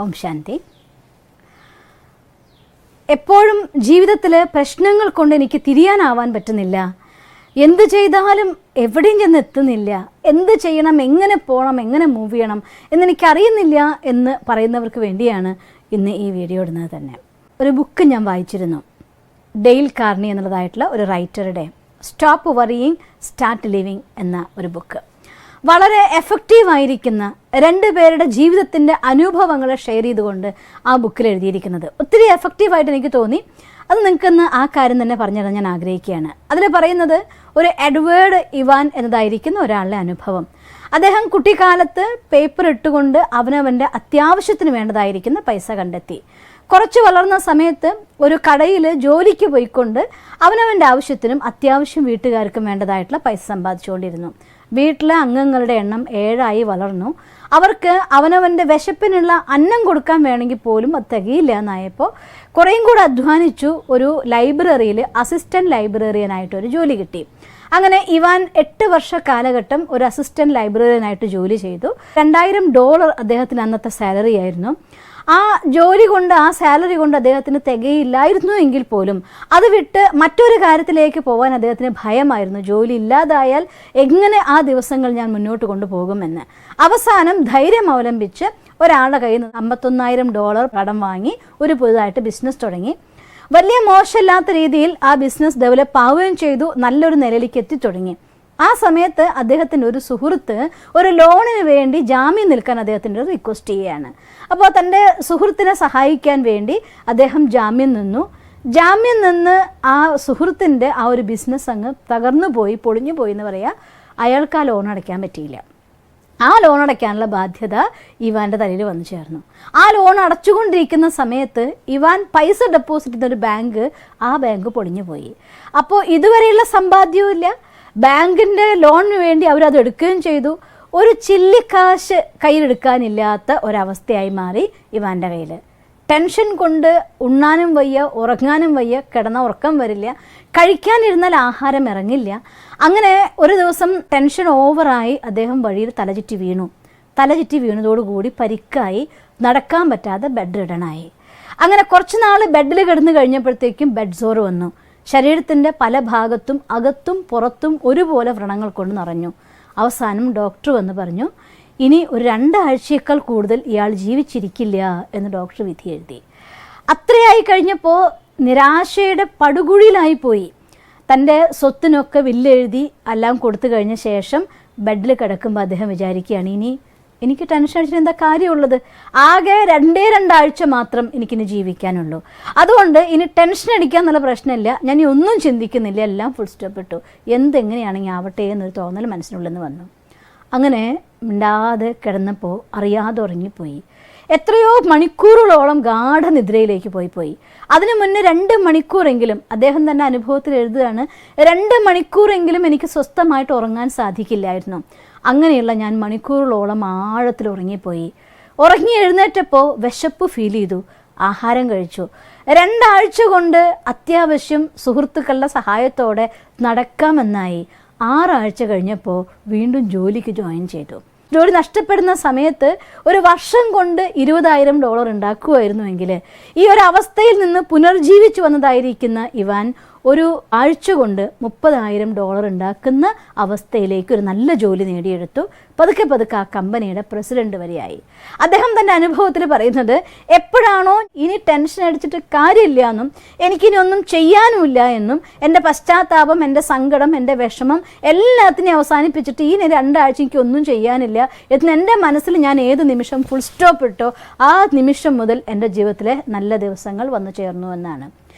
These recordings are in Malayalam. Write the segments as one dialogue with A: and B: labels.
A: ഓം ശാന്തി. എപ്പോഴും ജീവിതത്തിൽ പ്രശ്നങ്ങൾ കൊണ്ട് എനിക്ക് തിരിയാനാവാൻ പറ്റുന്നില്ല. എന്ത് ചെയ്താലും എവിടെയും ചെന്ന് എത്തുന്നില്ല. എന്ത് ചെയ്യണം, എങ്ങനെ പോകണം, എങ്ങനെ മൂവ് ചെയ്യണം എന്നെനിക്കറിയുന്നില്ല എന്ന് പറയുന്നവർക്ക് വേണ്ടിയാണ് ഇന്ന് ഈ വീഡിയോ ഇടുന്നത് തന്നെ. ഒരു ബുക്ക് ഞാൻ വായിച്ചിരുന്നു, ഡെയിൽ കാർണി എന്നുള്ളതായിട്ടുള്ള ഒരു റൈറ്ററുടെ സ്റ്റോപ്പ് വറിയിങ് സ്റ്റാർട്ട് ലിവിങ് എന്ന ഒരു ബുക്ക്. വളരെ എഫക്റ്റീവായിരിക്കുന്ന രണ്ട് പേരുടെ ജീവിതത്തിൻ്റെ അനുഭവങ്ങളെ ഷെയർ ചെയ്തുകൊണ്ട് ആ ബുക്കിൽ എഴുതിയിരിക്കുന്നത് ഒത്തിരി എഫക്റ്റീവായിട്ട് എനിക്ക് തോന്നി. അത് നിങ്ങൾക്കൊന്ന് ആ കാര്യം തന്നെ പറഞ്ഞുതരാൻ ഞാൻ ആഗ്രഹിക്കുകയാണ്. അതിൽ പറയുന്നത് ഒരു എഡ്വേർഡ് ഇവാൻ എന്നതായിരിക്കുന്ന ഒരാളുടെ അനുഭവം. അദ്ദേഹം കുട്ടിക്കാലത്ത് പേപ്പർ ഇട്ടുകൊണ്ട് അവനവൻ്റെ അത്യാവശ്യത്തിന് വേണ്ടതായിരിക്കുന്ന പൈസ കണ്ടെത്തി. കുറച്ച് വളർന്ന സമയത്ത് ഒരു കടയിൽ ജോലിക്ക് പോയിക്കൊണ്ട് അവനവൻ്റെ ആവശ്യത്തിനും അത്യാവശ്യം വീട്ടുകാർക്കും വേണ്ടതായിട്ടുള്ള പൈസ സമ്പാദിച്ചുകൊണ്ടിരുന്നു. വീട്ടിലെ അംഗങ്ങളുടെ എണ്ണം 7 വളർന്നു. അവർക്ക് അവനവൻ്റെ വിശപ്പിനുള്ള അന്നം കൊടുക്കാൻ വേണമെങ്കിൽ പോലും അത് തികയില്ല എന്നായപ്പോൾ കുറേയും കൂടെ അധ്വാനിച്ചു. ഒരു ലൈബ്രറിയിൽ അസിസ്റ്റൻറ്റ് ലൈബ്രറിയനായിട്ടൊരു ജോലി കിട്ടി. അങ്ങനെ ഇവാൻ 8 വർഷ കാലഘട്ടം ഒരു അസിസ്റ്റൻറ്റ് ലൈബ്രറിയനായിട്ട് ജോലി ചെയ്തു. $2000 അദ്ദേഹത്തിന് അന്നത്തെ സാലറി ആയിരുന്നു. ആ ജോലി കൊണ്ട്, ആ സാലറി കൊണ്ട് അദ്ദേഹത്തിന് തികയില്ലായിരുന്നു എങ്കിൽ പോലും അത് വിട്ട് മറ്റൊരു കാര്യത്തിലേക്ക് പോകാൻ അദ്ദേഹത്തിന് ഭയമായിരുന്നു. ജോലി ഇല്ലാതായാൽ എങ്ങനെ ആ ദിവസങ്ങൾ ഞാൻ മുന്നോട്ട് കൊണ്ടുപോകുമെന്ന്. അവസാനം ധൈര്യം അവലംബിച്ച് ഒരാളുടെ കയ്യിൽ നിന്ന് $51,000 കടം വാങ്ങി ഒരു പുതുതായിട്ട് ബിസിനസ് തുടങ്ങി. വലിയ മോശമില്ലാത്ത രീതിയിൽ ആ ബിസിനസ് ഡെവലപ്പ് ആവുകയും ചെയ്തു. നല്ലൊരു നിലയിലേക്ക് എത്തിത്തുടങ്ങി. ആ സമയത്ത് അദ്ദേഹത്തിൻ്റെ ഒരു സുഹൃത്ത് ഒരു ലോണിന് വേണ്ടി ജാമ്യം നിൽക്കാൻ അദ്ദേഹത്തിൻ്റെ ഒരു റിക്വസ്റ്റ് ചെയ്യുകയാണ്. അപ്പോൾ തൻ്റെ സുഹൃത്തിനെ സഹായിക്കാൻ വേണ്ടി അദ്ദേഹം ജാമ്യം നിന്നു. ജാമ്യം നിന്ന് ആ സുഹൃത്തിൻ്റെ ആ ഒരു ബിസിനസ് അങ്ങ് തകർന്നു പോയി, പൊളിഞ്ഞു പോയി എന്ന് പറയാം. അയാൾക്ക് ആ ലോൺ അടയ്ക്കാൻ പറ്റിയില്ല. ആ ലോൺ അടയ്ക്കാനുള്ള ബാധ്യത ഇവാൻ്റെ തലയിൽ വന്നു ചേർന്നു. ആ ലോൺ അടച്ചുകൊണ്ടിരിക്കുന്ന സമയത്ത് ഇവാൻ പൈസ ഡെപ്പോസിറ്റ് ചെയ്തൊരു ബാങ്ക്, ആ ബാങ്ക് പൊളിഞ്ഞു പോയി. അപ്പോൾ ഇതുവരെയുള്ള സമ്പാദ്യവും ഇല്ല. ബാങ്കിൻ്റെ ലോണിന് വേണ്ടി അവരത് എടുക്കുകയും ചെയ്തു. ഒരു ചില്ലിക്കാശ് കയ്യിലെടുക്കാനില്ലാത്ത ഒരവസ്ഥയായി മാറി ഇവാൻ്റെ കയ്യിൽ. ടെൻഷൻ കൊണ്ട് ഉണ്ണാനും വയ്യ, ഉറങ്ങാനും വയ്യ, കിടന്ന ഉറക്കം വരില്ല, കഴിക്കാനിരുന്നാൽ ആഹാരം ഇറങ്ങില്ല. അങ്ങനെ ഒരു ദിവസം ടെൻഷൻ ഓവറായി അദ്ദേഹം വഴിയിൽ തലചുറ്റി വീണു. തലചുറ്റി വീണതോടുകൂടി പരിക്കായി, നടക്കാൻ പറ്റാതെ ബെഡ് റിഡനായി. അങ്ങനെ കുറച്ച് നാൾ ബെഡിൽ കിടന്നു കഴിഞ്ഞപ്പോഴത്തേക്കും ബെഡ് സോർ വന്നു. ശരീരത്തിൻ്റെ പല ഭാഗത്തും അകത്തും പുറത്തും ഒരുപോലെ വ്രണങ്ങൾ കൊണ്ട് നിറഞ്ഞു. അവസാനം ഡോക്ടർ വന്ന് പറഞ്ഞു, ഇനി ഒരു 2 ആഴ്ചയേക്കാൾ കൂടുതൽ ഇയാൾ ജീവിച്ചിരിക്കില്ല എന്ന് ഡോക്ടർ വിധി എഴുതി. അത്രയായി കഴിഞ്ഞപ്പോൾ നിരാശയുടെ പടുകുഴിയിലായിപ്പോയി. തൻ്റെ സ്വത്തിനൊക്കെ വില്ലെഴുതി എല്ലാം കൊടുത്തു കഴിഞ്ഞ ശേഷം ബെഡിൽ കിടക്കുമ്പോൾ അദ്ദേഹം വിചാരിക്കുകയാണ്, ഇനി എനിക്ക് ടെൻഷൻ അടിച്ചിട്ട് എന്താ കാര്യമുള്ളത്? ആകെ 2 ആഴ്ച മാത്രം എനിക്കിനി ജീവിക്കാനുള്ളൂ. അതുകൊണ്ട് ഇനി ടെൻഷൻ അടിക്കാൻ എന്നുള്ള പ്രശ്നമില്ല, ഞാൻ ഇനി ഒന്നും ചിന്തിക്കുന്നില്ല, എല്ലാം ഫുൾ സ്റ്റോപ്പ് ഇട്ടു, എന്തെങ്ങനെയാണെങ്കിൽ ആവട്ടെ എന്നൊരു തോന്നൽ മനസ്സിനുള്ളിൽ നിന്ന് വന്നു. അങ്ങനെ മിണ്ടാതെ കിടന്നപ്പോൾ അറിയാതെ ഉറങ്ങിപ്പോയി. എത്രയോ മണിക്കൂറുകളോളം ഗാഠനിദ്രയിലേക്ക് പോയി. അതിനു മുന്നേ 2 മണിക്കൂറെങ്കിലും, അദ്ദേഹം തന്നെ അനുഭവത്തിൽ എഴുതുകയാണ്, 2 മണിക്കൂറെങ്കിലും എനിക്ക് സ്വസ്ഥമായിട്ട് ഉറങ്ങാൻ സാധിക്കില്ലായിരുന്നു. അങ്ങനെയുള്ള ഞാൻ മണിക്കൂറുകളോളം ആഴത്തിൽ ഉറങ്ങിപ്പോയി. ഉറങ്ങി എഴുന്നേറ്റപ്പോൾ വിശപ്പ് ഫീൽ ചെയ്തു. ആഹാരം കഴിച്ചു. 2 ആഴ്ച കൊണ്ട് അത്യാവശ്യം സുഹൃത്തുക്കളുടെ സഹായത്തോടെ നടക്കാമെന്നായി. 6 ആഴ്ച കഴിഞ്ഞപ്പോൾ വീണ്ടും ജോലിക്ക് ജോയിൻ ചെയ്തു. ജോലി നഷ്ടപ്പെടുന്ന സമയത്ത് ഒരു വർഷം കൊണ്ട് $20,000 ഉണ്ടാക്കുമായിരുന്നുവെങ്കിൽ ഈ ഒരു അവസ്ഥയിൽ നിന്ന് പുനർജീവിച്ചു വന്നതായിരിക്കുന്ന ഇവാൻ ഒരു ആഴ്ച കൊണ്ട് $30,000 ഉണ്ടാക്കുന്ന അവസ്ഥയിലേക്ക് ഒരു നല്ല ജോലി നേടിയെടുത്തു. പതുക്കെ പതുക്കെ ആ കമ്പനിയുടെ പ്രസിഡന്റ് വരെയായി. അദ്ദേഹം തൻ്റെ അനുഭവത്തിൽ പറയുന്നത്, എപ്പോഴാണോ ഇനി ടെൻഷൻ അടിച്ചിട്ട് കാര്യമില്ല എന്നും എനിക്കിനി ഒന്നും ചെയ്യാനുമില്ല എന്നും എൻ്റെ പശ്ചാത്താപം, എൻ്റെ സങ്കടം, എൻ്റെ വിഷമം എല്ലാത്തിനെയും അവസാനിപ്പിച്ചിട്ട് ഈ 2 ആഴ്ച എനിക്ക് ഒന്നും ചെയ്യാനില്ല എന്ന് എൻ്റെ മനസ്സിൽ ഞാൻ ഏത് നിമിഷം ഫുൾ സ്റ്റോപ്പ് ഇട്ടോ ആ നിമിഷം മുതൽ എൻ്റെ ജീവിതത്തിലെ നല്ല ദിവസങ്ങൾ വന്നു ചേർന്നു എന്നാണ്.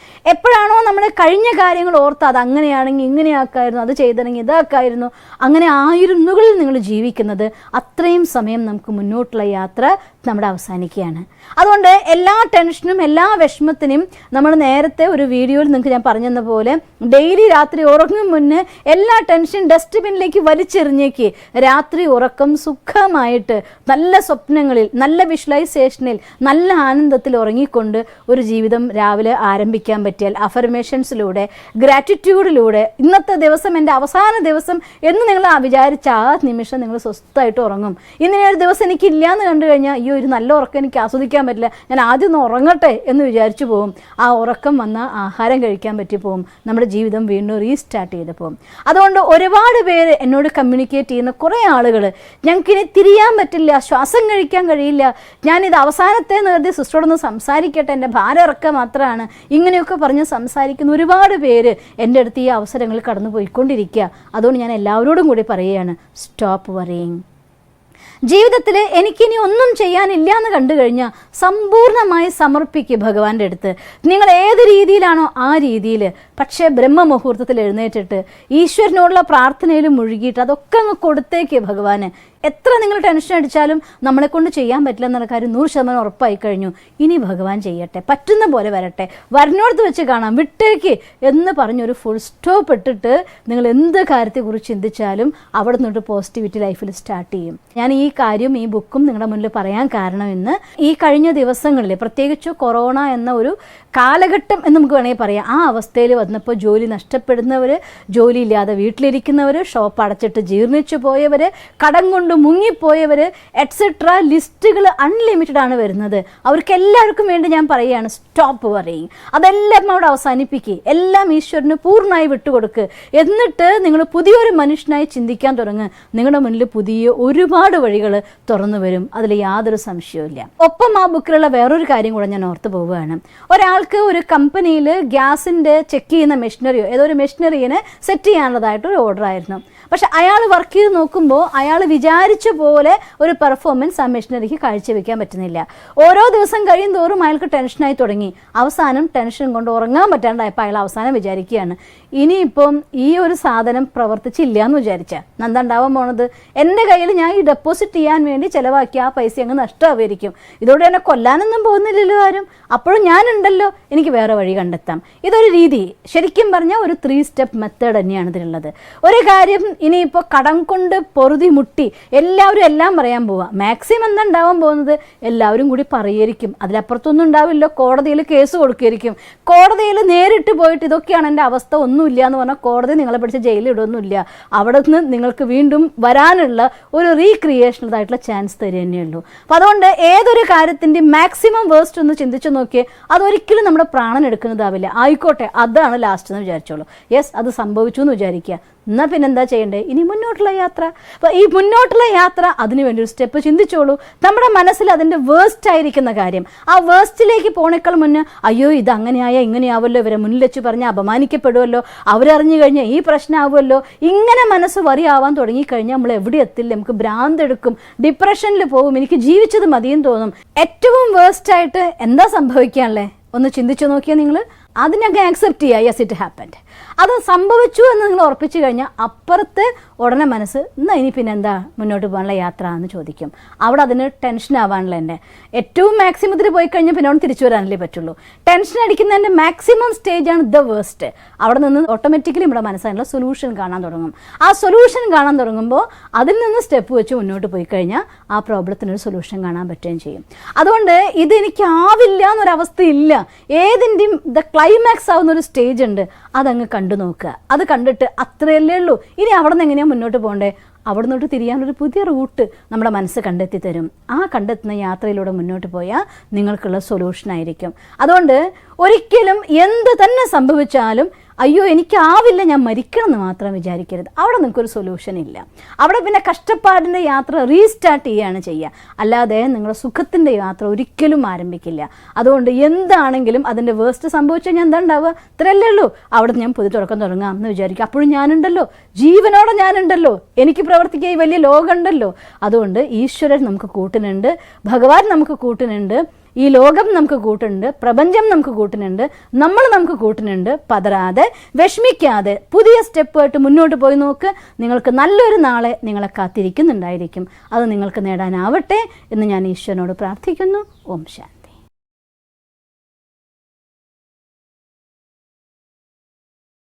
A: എപ്പോഴാണോ നമ്മൾ കഴിഞ്ഞ കാര്യങ്ങൾ ഓർത്ത് അത് അങ്ങനെയാണെങ്കിൽ ഇങ്ങനെയാക്കായിരുന്നു, അത് ചെയ്തെങ്കിൽ ഇതാക്കായിരുന്നു, അങ്ങനെ ആയിരുന്നുകളിൽ നിങ്ങൾ ജീവിക്കുന്നത്, അത്രയും സമയം നമുക്ക് മുന്നോട്ടുള്ള യാത്ര നമ്മുടെ അവസാനിക്കുകയാണ്. അതുകൊണ്ട് എല്ലാ ടെൻഷനും എല്ലാ വിഷമത്തിനും നമ്മൾ നേരത്തെ ഒരു വീഡിയോയിൽ നിങ്ങൾക്ക് ഞാൻ പറഞ്ഞെന്ന പോലെ ഡെയിലി രാത്രി ഉറങ്ങും മുന്നേ എല്ലാ ടെൻഷൻ ഡസ്റ്റ്ബിന്നിലേക്ക് വലിച്ചെറിഞ്ഞേക്ക്. രാത്രി ഉറക്കം സുഖമായിട്ട് നല്ല സ്വപ്നങ്ങളിൽ, നല്ല വിഷ്വലൈസേഷനിൽ, നല്ല ആനന്ദത്തിൽ ഉറങ്ങിക്കൊണ്ട് ഒരു ജീവിതം രാവിലെ ആരംഭിക്കാൻ പറ്റിയാൽ അഫർമേഷൻസിലൂടെ, ഗ്രാറ്റിറ്റ്യൂഡിലൂടെ ഇന്നത്തെ ദിവസം എൻ്റെ അവസാന ദിവസം എന്ന് നിങ്ങൾ വിചാരിച്ച ആ നിമിഷം നിങ്ങൾ സ്വസ്ഥമായിട്ട് ഉറങ്ങും. ഇങ്ങനെ ഒരു ദിവസം എനിക്കില്ല എന്ന് കണ്ടു കഴിഞ്ഞാൽ അയ്യോ ഒരു നല്ല ഉറക്കം എനിക്ക് ആസ്വദിക്കാൻ പറ്റില്ല, ഞാൻ ആദ്യം ഒന്ന് ഉറങ്ങട്ടെ എന്ന് വിചാരിച്ചു പോകും. ആ ഉറക്കം വന്നാൽ ആഹാരം കഴിക്കാൻ പറ്റി പോകും, നമ്മുടെ ജീവിതം വീണ്ടും റീസ്റ്റാർട്ട് ചെയ്ത് പോകും. അതുകൊണ്ട് ഒരുപാട് പേര് എന്നോട് കമ്മ്യൂണിക്കേറ്റ് ചെയ്യുന്ന കുറേ ആളുകൾ, ഞങ്ങൾക്കിനി തിരിയാൻ പറ്റില്ല, ശ്വാസം കഴിക്കാൻ കഴിയില്ല, ഞാനിത് അവസാനത്തെ കരുതി സിസ്റ്ററോടൊന്ന് സംസാരിക്കട്ടെ, എൻ്റെ ഭാരം ഇറക്കുക മാത്രമാണ്, ഇങ്ങനെയൊക്കെ പറഞ്ഞ് സംസാരിക്കുന്ന ഒരുപാട് പേര് എൻ്റെ അടുത്ത് ഈ അവസരങ്ങൾ കടന്നു പോയിക്കൊണ്ടിരിക്കുക. അതുകൊണ്ട് ഞാൻ എല്ലാവരോടും കൂടി പറയുകയാണ്, സ്റ്റോപ്പ് വറിയിങ്. ജീവിതത്തിൽ എനിക്കിനി ഒന്നും ചെയ്യാനില്ല എന്ന് കണ്ടു കഴിഞ്ഞാൽ സമ്പൂർണ്ണമായി സമർപ്പിക്കുക ഭഗവാന്റെ അടുത്ത്. നിങ്ങൾ ഏത് രീതിയിലാണോ ആ രീതിയിൽ, പക്ഷേ ബ്രഹ്മമുഹൂർത്തത്തിൽ എഴുന്നേറ്റിട്ട് ഈശ്വരനോടുള്ള പ്രാർത്ഥനയിൽ മുഴുകിയിട്ട് അതൊക്കെ അങ്ങ് കൊടുത്തേക്ക് ഭഗവാന്. എത്ര നിങ്ങൾ ടെൻഷൻ അടിച്ചാലും നമ്മളെ കൊണ്ട് ചെയ്യാൻ പറ്റില്ല എന്നുള്ള കാര്യം 100% ഉറപ്പായി കഴിഞ്ഞു. ഇനി ഭഗവാൻ ചെയ്യട്ടെ, പറ്റുന്ന പോലെ വരട്ടെ, വരനോടത്ത് വെച്ച് കാണാം, വിട്ടേക്ക് എന്ന് പറഞ്ഞൊരു ഫുൾ സ്റ്റോപ്പ് ഇട്ടിട്ട് നിങ്ങൾ എന്ത് കാര്യത്തെക്കുറിച്ച് ചിന്തിച്ചാലും അവിടെ നിന്നൊട്ട് പോസിറ്റിവിറ്റി ലൈഫിൽ സ്റ്റാർട്ട് ചെയ്യും. ഞാൻ ഈ കാര്യം ഈ ബുക്കും നിങ്ങളുടെ മുന്നിൽ പറയാൻ കാരണം, ഇന്ന് ഈ കഴിഞ്ഞ ദിവസങ്ങളിൽ പ്രത്യേകിച്ച് കൊറോണ എന്ന ഒരു കാലഘട്ടം എന്ന് നമുക്ക് വേണമെങ്കിൽ പറയാം, ആ അവസ്ഥയിൽ വന്നപ്പോൾ ജോലി നഷ്ടപ്പെടുന്നവർ, ജോലിയില്ലാതെ വീട്ടിലിരിക്കുന്നവർ, ഷോപ്പ് അടച്ചിട്ട് ജീർണിച്ചു പോയവർ, കടം കൊണ്ട് മുങ്ങിപ്പോയവർ എറ്റ്സെട്ര, ലിസ്റ്റുകൾ അൺലിമിറ്റഡ് ആണ് വരുന്നത്. അവർക്ക് എല്ലാവർക്കും വേണ്ടി ഞാൻ പറയുകയാണ്, സ്റ്റോപ്പ് പറയും. അതെല്ലാം അവിടെ അവസാനിപ്പിക്കുക, എല്ലാം ഈശ്വരന് പൂർണ്ണമായി വിട്ടുകൊടുക്കുക. എന്നിട്ട് നിങ്ങൾ പുതിയൊരു മനുഷ്യനായി ചിന്തിക്കാൻ തുടങ്ങുക. നിങ്ങളുടെ മുന്നിൽ പുതിയ ഒരുപാട് വഴികൾ തുറന്നു വരും, അതിൽ യാതൊരു സംശയവുമില്ല. ഒപ്പം ആ ബുക്കിലുള്ള വേറൊരു കാര്യം കൂടെ ഞാൻ ഓർത്ത് പോവുകയാണ്. ഒരാൾക്ക് ഒരു കമ്പനിയിൽ ഗ്യാസിൻ്റെ ചെക്ക് ചെയ്യുന്ന മെഷീനറിയോ ഏതോ ഒരു മെഷീനറിയെ സെറ്റ് ചെയ്യാനുള്ളതായിട്ടൊരു ഓർഡർ ആയിരുന്നു. പക്ഷെ അയാൾ വർക്ക് ചെയ്ത് നോക്കുമ്പോൾ അയാൾ വിചാരിച്ച പോലെ ഒരു പെർഫോമൻസ് ആ മെഷീനറിക്ക് കാഴ്ചവെക്കാൻ പറ്റുന്നില്ല. ഓരോ ദിവസം കഴിയും തോറും അയാൾക്ക് ടെൻഷനായി തുടങ്ങി. അവസാനം ടെൻഷൻ കൊണ്ട് ഉറങ്ങാൻ പറ്റാണ്ടായപ്പോൾ അയാൾ അവസാനം വിചാരിക്കുകയാണ്, ഇനിയിപ്പം ഈ ഒരു സാധനം പ്രവർത്തിച്ചില്ല എന്ന് വിചാരിച്ചാൽ എന്താ ഉണ്ടാവാൻ പോണത്? എൻ്റെ കയ്യിൽ ഞാൻ ഈ ഡെപ്പോസിറ്റ് ചെയ്യാൻ വേണ്ടി ചിലവാക്കി ആ പൈസ അങ്ങ് നഷ്ടമായിരിക്കും. ഇതോടെ എന്നെ കൊല്ലാനൊന്നും പോകുന്നില്ലല്ലോ ആരും, അപ്പോഴും ഞാനുണ്ടല്ലോ, എനിക്ക് വേറെ വഴി കണ്ടെത്താം. ഇതൊരു രീതി, ശരിക്കും പറഞ്ഞാൽ ഒരു 3 സ്റ്റെപ്പ് മെത്തേഡ് തന്നെയാണ് ഇതിനുള്ളത്. ഒരു കാര്യം, ഇനിയിപ്പോൾ കടം കൊണ്ട് പൊറുതി മുട്ടി എല്ലാവരും എല്ലാം പറയാൻ പോവുക. മാക്സിമം എന്താ ഉണ്ടാവാൻ പോകുന്നത്? എല്ലാവരും കൂടി പറയുമായിരിക്കും, അതിലപ്പുറത്തൊന്നും ഉണ്ടാവില്ല, കോടതിയിൽ കേസ് കൊടുക്കുകയായിരിക്കും. കോടതിയിൽ നേരിട്ട് പോയിട്ട് ഇതൊക്കെയാണ് എൻ്റെ അവസ്ഥ, ഒന്നുമില്ല എന്ന് പറഞ്ഞാൽ കോടതി നിങ്ങളെ പിടിച്ച് ജയിലിൽ ഇടൊന്നുമില്ല. അവിടെ നിന്ന് നിങ്ങൾക്ക് വീണ്ടും വരാനുള്ള ഒരു റീക്രിയേഷനതായിട്ടുള്ള ചാൻസ് തരിക തന്നെയുള്ളൂ. അപ്പോൾ അതുകൊണ്ട് ഏതൊരു കാര്യത്തിൻ്റെ മാക്സിമം വേസ്റ്റ് ഒന്ന് ചിന്തിച്ചു നോക്കിയേ, അതൊരിക്കലും നമ്മുടെ പ്രാണൻ എടുക്കുന്നതാവില്ല. ആയിക്കോട്ടെ, അതാണ് ലാസ്റ്റ് എന്ന് വിചാരിച്ചോളൂ. യെസ്, അത് സംഭവിച്ചു എന്ന് വിചാരിക്കുക. എന്നാൽ പിന്നെ എന്താ ചെയ്യേണ്ടത്? ഇനി മുന്നോട്ടുള്ള യാത്ര. അപ്പോൾ ഈ മുന്നോട്ടുള്ള യാത്ര, അതിനു വേണ്ടി ഒരു സ്റ്റെപ്പ് ചിന്തിച്ചോളൂ. നമ്മുടെ മനസ്സിൽ അതിൻ്റെ വേസ്റ്റ് ആയിരിക്കുന്ന കാര്യം, ആ വേസ്റ്റിലേക്ക് പോണേക്കാൾ മുന്നേ, അയ്യോ ഇത് അങ്ങനെയായാൽ ഇങ്ങനെയാവുമല്ലോ, ഇവരെ മുന്നിൽ വെച്ച് പറഞ്ഞാൽ അപമാനിക്കപ്പെടുമല്ലോ, അവരറിഞ്ഞു കഴിഞ്ഞാൽ ഈ പ്രശ്നമാവുമല്ലോ, ഇങ്ങനെ മനസ്സ് വറിയാവാൻ തുടങ്ങിക്കഴിഞ്ഞാൽ നമ്മൾ എവിടെ എത്തില്ല, നമുക്ക് ഭ്രാന്തെടുക്കും, ഡിപ്രഷനിൽ പോകും, എനിക്ക് ജീവിച്ചത് മതിയെന്ന് തോന്നും. ഏറ്റവും വേസ്റ്റായിട്ട് എന്താ സംഭവിക്കാനല്ലേ? ഒന്ന് ചിന്തിച്ചു നോക്കിയാൽ നിങ്ങൾ അതിനൊക്കെ ആക്സെപ്റ്റ് ചെയ്യുക, യെസ് ഇറ്റ് ഹാപ്പൻഡ്, അത് സംഭവിച്ചു എന്ന് നിങ്ങൾ ഉറപ്പിച്ചു കഴിഞ്ഞാൽ അപ്പുറത്ത് ഉടനെ മനസ്സ് എന്നാൽ ഇനി പിന്നെ എന്താ മുന്നോട്ട് പോകാനുള്ള യാത്ര എന്ന് ചോദിക്കും. അവിടെ അതിന് ടെൻഷൻ ആവാണല്ലോ. എൻ്റെ ഏറ്റവും മാക്സിമത്തിൽ പോയി കഴിഞ്ഞാൽ പിന്നെ അവിടെ തിരിച്ചു വരാനല്ലേ പറ്റുള്ളൂ. ടെൻഷൻ അടിക്കുന്നതിൻ്റെ മാക്സിമം സ്റ്റേജാണ് ദ വേസ്റ്റ്. അവിടെ നിന്ന് ഓട്ടോമാറ്റിക്കലി നമ്മുടെ മനസ്സിലുള്ള സൊല്യൂഷൻ കാണാൻ തുടങ്ങും. ആ സൊല്യൂഷൻ കാണാൻ തുടങ്ങുമ്പോൾ അതിൽ നിന്ന് സ്റ്റെപ്പ് വെച്ച് മുന്നോട്ട് പോയി കഴിഞ്ഞാൽ ആ പ്രോബ്ലത്തിനൊരു സൊല്യൂഷൻ കാണാൻ പറ്റുകയും ചെയ്യും. അതുകൊണ്ട് ഇതെനിക്കാവില്ല എന്നൊരവസ്ഥയില്ല. ഏതിൻ്റെയും ദ ക്ലൈമാക്സ് ആവുന്നൊരു സ്റ്റേജ് ഉണ്ട്, അതങ്ങ് കണ്ടു നോക്കുക. അത് കണ്ടിട്ട് അത്രയല്ലേ ഉള്ളൂ. ഇനി അവിടെ നിന്ന് എങ്ങനെയാണ് മുന്നോട്ട് പോകണ്ടേ? അവിടെ നിന്നോട്ട് തിരിയാനൊരു പുതിയ റൂട്ട് നമ്മുടെ മനസ്സ് കണ്ടെത്തി തരും. ആ കണ്ടെത്തുന്ന യാത്രയിലൂടെ മുന്നോട്ട് പോയാൽ നിങ്ങൾക്കുള്ള സൊല്യൂഷനായിരിക്കും. അതുകൊണ്ട് ഒരിക്കലും എന്ത് തന്നെ സംഭവിച്ചാലും അയ്യോ എനിക്കാവില്ല, ഞാൻ മരിക്കണം എന്ന് മാത്രം വിചാരിക്കരുത്. അവിടെ നിങ്ങൾക്കൊരു സൊല്യൂഷൻ ഇല്ല. അവിടെ പിന്നെ കഷ്ടപ്പാടിൻ്റെ യാത്ര റീസ്റ്റാർട്ട് ചെയ്യുകയാണ് ചെയ്യുക, അല്ലാതെ നിങ്ങളുടെ സുഖത്തിൻ്റെ യാത്ര ഒരിക്കലും ആരംഭിക്കില്ല. അതുകൊണ്ട് എന്താണെങ്കിലും അതിൻ്റെ വേസ്റ്റ് സംഭവിച്ചു കഴിഞ്ഞാൽ എന്താ ഉണ്ടാവുക? ഇത്രയല്ലേ ഉള്ളൂ. അവിടെ ഞാൻ പുതിയ തുടക്കം തുടങ്ങാം എന്ന് വിചാരിക്കും. അപ്പോഴും ഞാനുണ്ടല്ലോ, ജീവനോടെ ഞാനുണ്ടല്ലോ, എനിക്ക് പ്രവർത്തിക്കുക ഈ വലിയ ലോകമുണ്ടല്ലോ. അതുകൊണ്ട് ഈശ്വരൻ നമുക്ക് കൂട്ടിനുണ്ട്, ഭഗവാൻ നമുക്ക് കൂട്ടിനുണ്ട്, ഈ ലോകം നമുക്ക് കൂട്ടുന്നുണ്ട്, പ്രപഞ്ചം നമുക്ക് കൂട്ടുന്നുണ്ട്, നമ്മൾ നമുക്ക് കൂട്ടുന്നുണ്ട്. പതറാതെ വിഷമിക്കാതെ പുതിയ സ്റ്റെപ്പായിട്ട് മുന്നോട്ട് പോയി നോക്ക്. നിങ്ങൾക്ക് നല്ലൊരു നാളെ നിങ്ങളെ കാത്തിരിക്കുന്നുണ്ടായിരിക്കും. അത് നിങ്ങൾക്ക് നേടാനാവട്ടെ എന്ന് ഞാൻ ഈശ്വരനോട് പ്രാർത്ഥിക്കുന്നു. ഓം ശാന്തി.